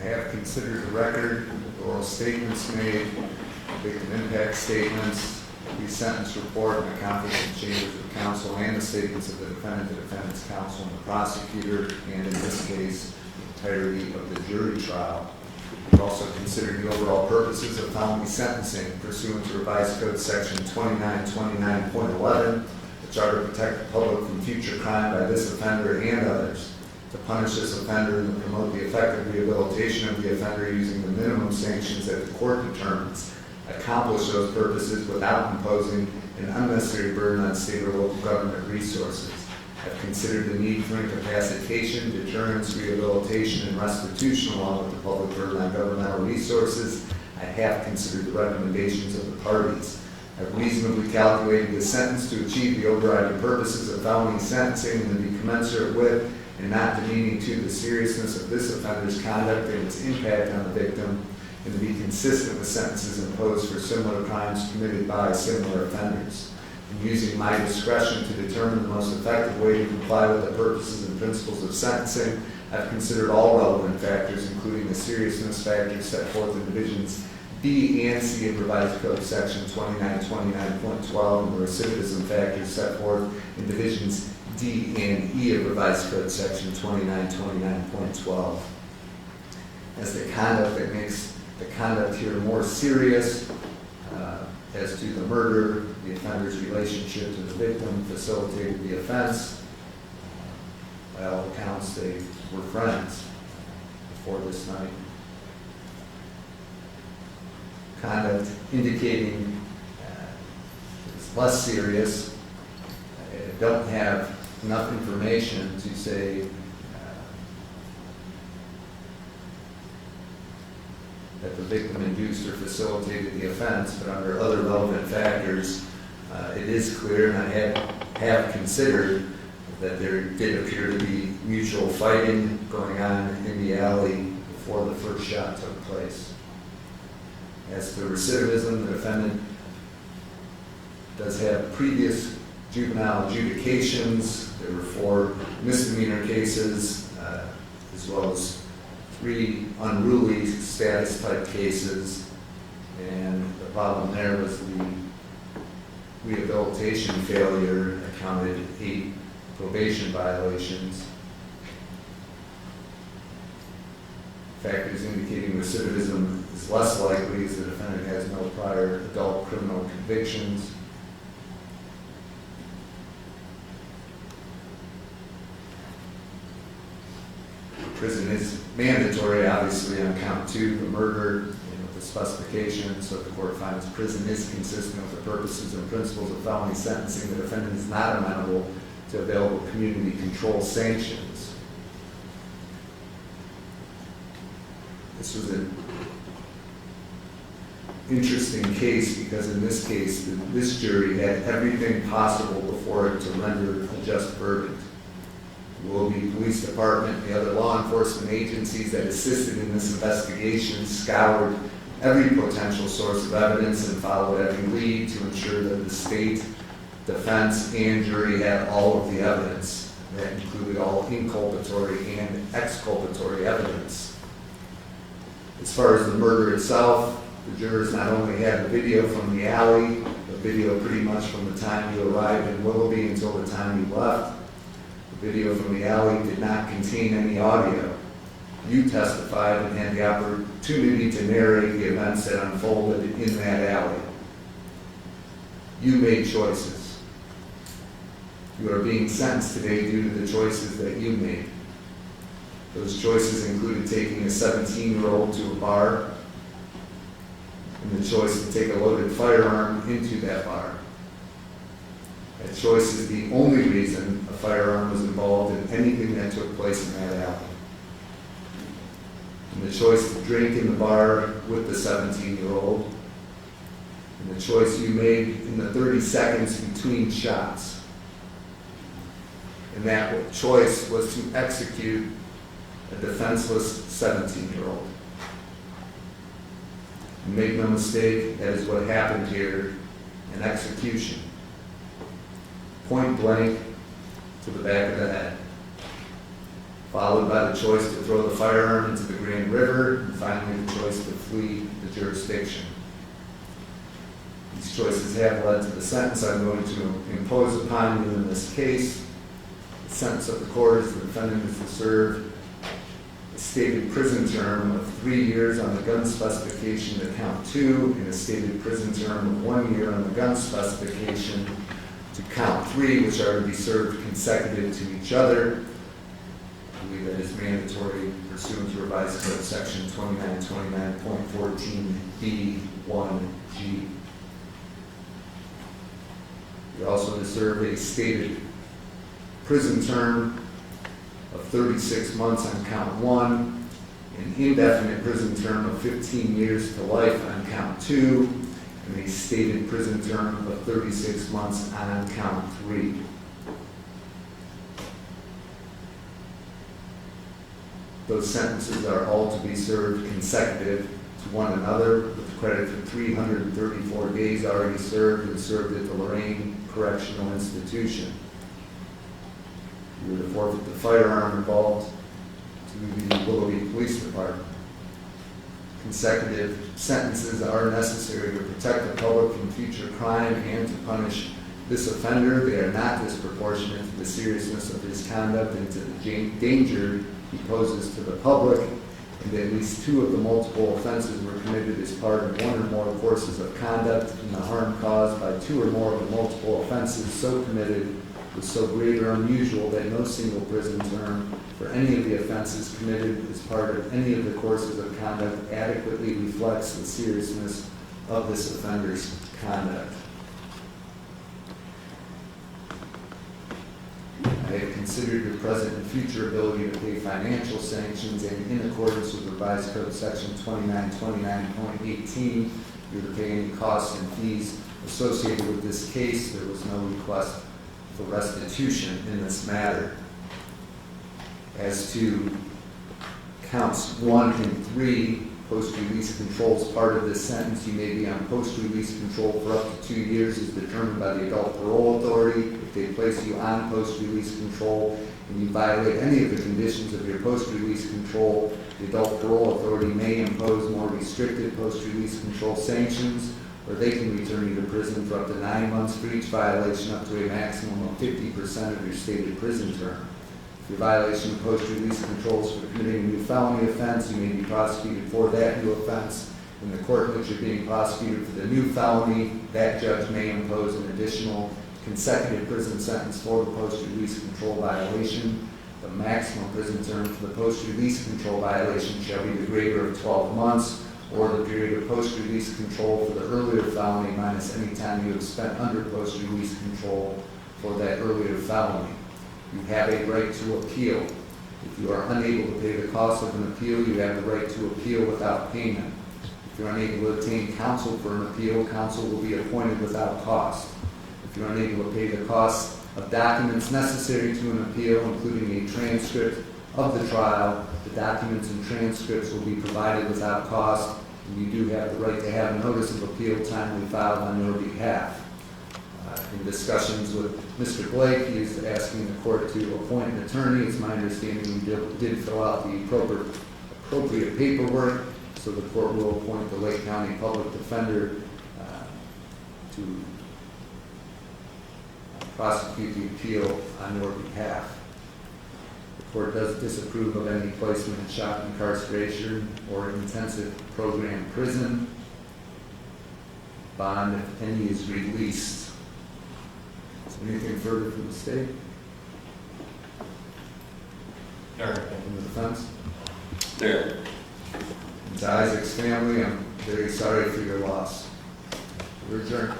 I have considered the record, the oral statements made, victim impact statements, the sentence report, and the confidential chambers of counsel, and the statements of the defendant, the defendant's counsel, and the prosecutor, and in this case, the entirety of the jury trial. We've also considered the overall purposes of felony sentencing pursuant to Revised Code Section 2929.11, which are to protect the public from future crime by this offender and others, to punish this offender and promote the effective rehabilitation of the offender using the minimum sanctions that the court determines, accomplish those purposes without imposing an unnecessary burden on state or local government resources. I've considered the need for incapacitation, deterrence, rehabilitation, and restitution along with the public burden on governmental resources. I have considered the recommendations of the parties. I've reasonably calculated the sentence to achieve the overriding purposes of felony sentencing and to be commensurate with and not demeaning to the seriousness of this offender's conduct and its impact on the victim, and to be consistent with sentences imposed for similar crimes committed by similar offenders. In using my discretion to determine the most effective way to comply with the purposes and principles of sentencing, I've considered all relevant factors, including the seriousness factors set forth in Divisions B and C of Revised Code Section 2929.12 and the recidivism factors set forth in Divisions D and E of Revised Code Section 2929.12. As the conduct that makes the conduct here more serious, as to the murder, the offender's relationship to the victim facilitated the offense. By all accounts, they were friends before this night. Conduct indicating it's less serious. I don't have enough information to say that the victim induced or facilitated the offense, but under other relevant factors, it is clear, and I have considered that there did appear to be mutual fighting going on in the alley before the first shot took place. As to recidivism, the defendant does have previous juvenile adjudications. There were 4 misdemeanor cases, as well as 3 unruly status type cases, and the problem there was the rehabilitation failure accounted 8 probation violations. Factors indicating recidivism is less likely as the defendant has no prior adult criminal convictions. Prison is mandatory, obviously, on count 2, the murder, with the specification, so if the court finds prison is consistent with the purposes and principles of felony sentencing, the defendant is not amenable to available community control sanctions. This was an interesting case because in this case, this jury had everything possible before it to render a just verdict. The Willoughby Police Department, the other law enforcement agencies that assisted in this investigation scoured every potential source of evidence and followed every lead to ensure that the state, defense, and jury had all of the evidence. That included all inculpatory and exculpatory evidence. As far as the murder itself, the jurors not only had the video from the alley, the video pretty much from the time you arrived in Willoughby until the time you left. The video from the alley did not contain any audio. You testified and had the opportunity to narrate the events that unfolded in that alley. You made choices. You are being sentenced today due to the choices that you made. Those choices included taking a 17-year-old to a bar and the choice to take a loaded firearm into that bar. That choice is the only reason a firearm was involved in anything that took place in that alley. And the choice to drink in the bar with the 17-year-old, and the choice you made in the 30 seconds between shots. And that choice was to execute a defenseless 17-year-old. And make no mistake, that is what happened here, an execution. Point blank to the back of the head. followed by the choice to throw the firearm into the Grand River, and finally the choice to flee the jurisdiction. These choices have led to the sentence I'm going to impose upon you in this case. The sentence of the court is the defendant is to serve a stated prison term of 3 years on the gun specification to count 2, and a stated prison term of 1 year on the gun specification to count 3, which are to be served consecutive to each other. I believe that is mandatory pursuant to revised code section 2929.14B1G. You're also to serve a stated prison term of 36 months on count 1, an indefinite prison term of 15 years to life on count 2, and a stated prison term of 36 months on count 3. Those sentences are all to be served consecutive to one another, with credit for 334 days already served and served at the Lorraine Correctional Institution. You were to forfeit the firearm involved to the Willoughby Police Department. Consecutive sentences are necessary to protect the public from future crime and to punish this offender. They are not disproportionate to the seriousness of his conduct and to the danger he poses to the public, and at least 2 of the multiple offenses were committed as part of 1 or more courses of conduct, and the harm caused by 2 or more of the multiple offenses so committed was so great or unusual that no single prison term for any of the offenses committed as part of any of the courses of conduct adequately reflects the seriousness of this offender's conduct. I have considered your present and future ability to pay financial sanctions, and in accordance with revised code section 2929.18, you're to pay any costs and fees associated with this case. There was no request for restitution in this matter. As to counts 1 and 3, post-release control is part of this sentence. You may be on post-release control for up to 2 years as determined by the Adult Parole Authority. If they place you on post-release control and you violate any of the conditions of your post-release control, the Adult Parole Authority may impose more restricted post-release control sanctions, or they can return you to prison for up to 9 months for each violation, up to a maximum of 50% of your stated prison term. If your violation of post-release control is for committing a new felony offense, you may be prosecuted for that new offense. In the court in which you're being prosecuted for the new felony, that judge may impose an additional consecutive prison sentence for the post-release control violation. The maximum prison term for the post-release control violation shall be the greater of 12 months, or the period of post-release control for the earlier felony minus any time you have spent under post-release control for that earlier felony. You have a right to appeal. If you are unable to pay the cost of an appeal, you have the right to appeal without payment. If you're unable to obtain counsel for an appeal, counsel will be appointed without cost. If you're unable to pay the cost of documents necessary to an appeal, including a transcript of the trial, the documents and transcripts will be provided without cost, and you do have the right to have a notice of appeal timely filed on your behalf. In discussions with Mr. Blake, he is asking the court to appoint an attorney. It's my understanding you did fill out the appropriate paperwork, so the court will appoint the Lake County Public Defender to prosecute the appeal on your behalf. The court does disapprove of any placement in shock incarceration or intensive program prison. Bond, if any, is released. Is there anything further from the state? No. From the defense? There. And to Isaac's family, I'm very sorry for your loss. We're adjourned.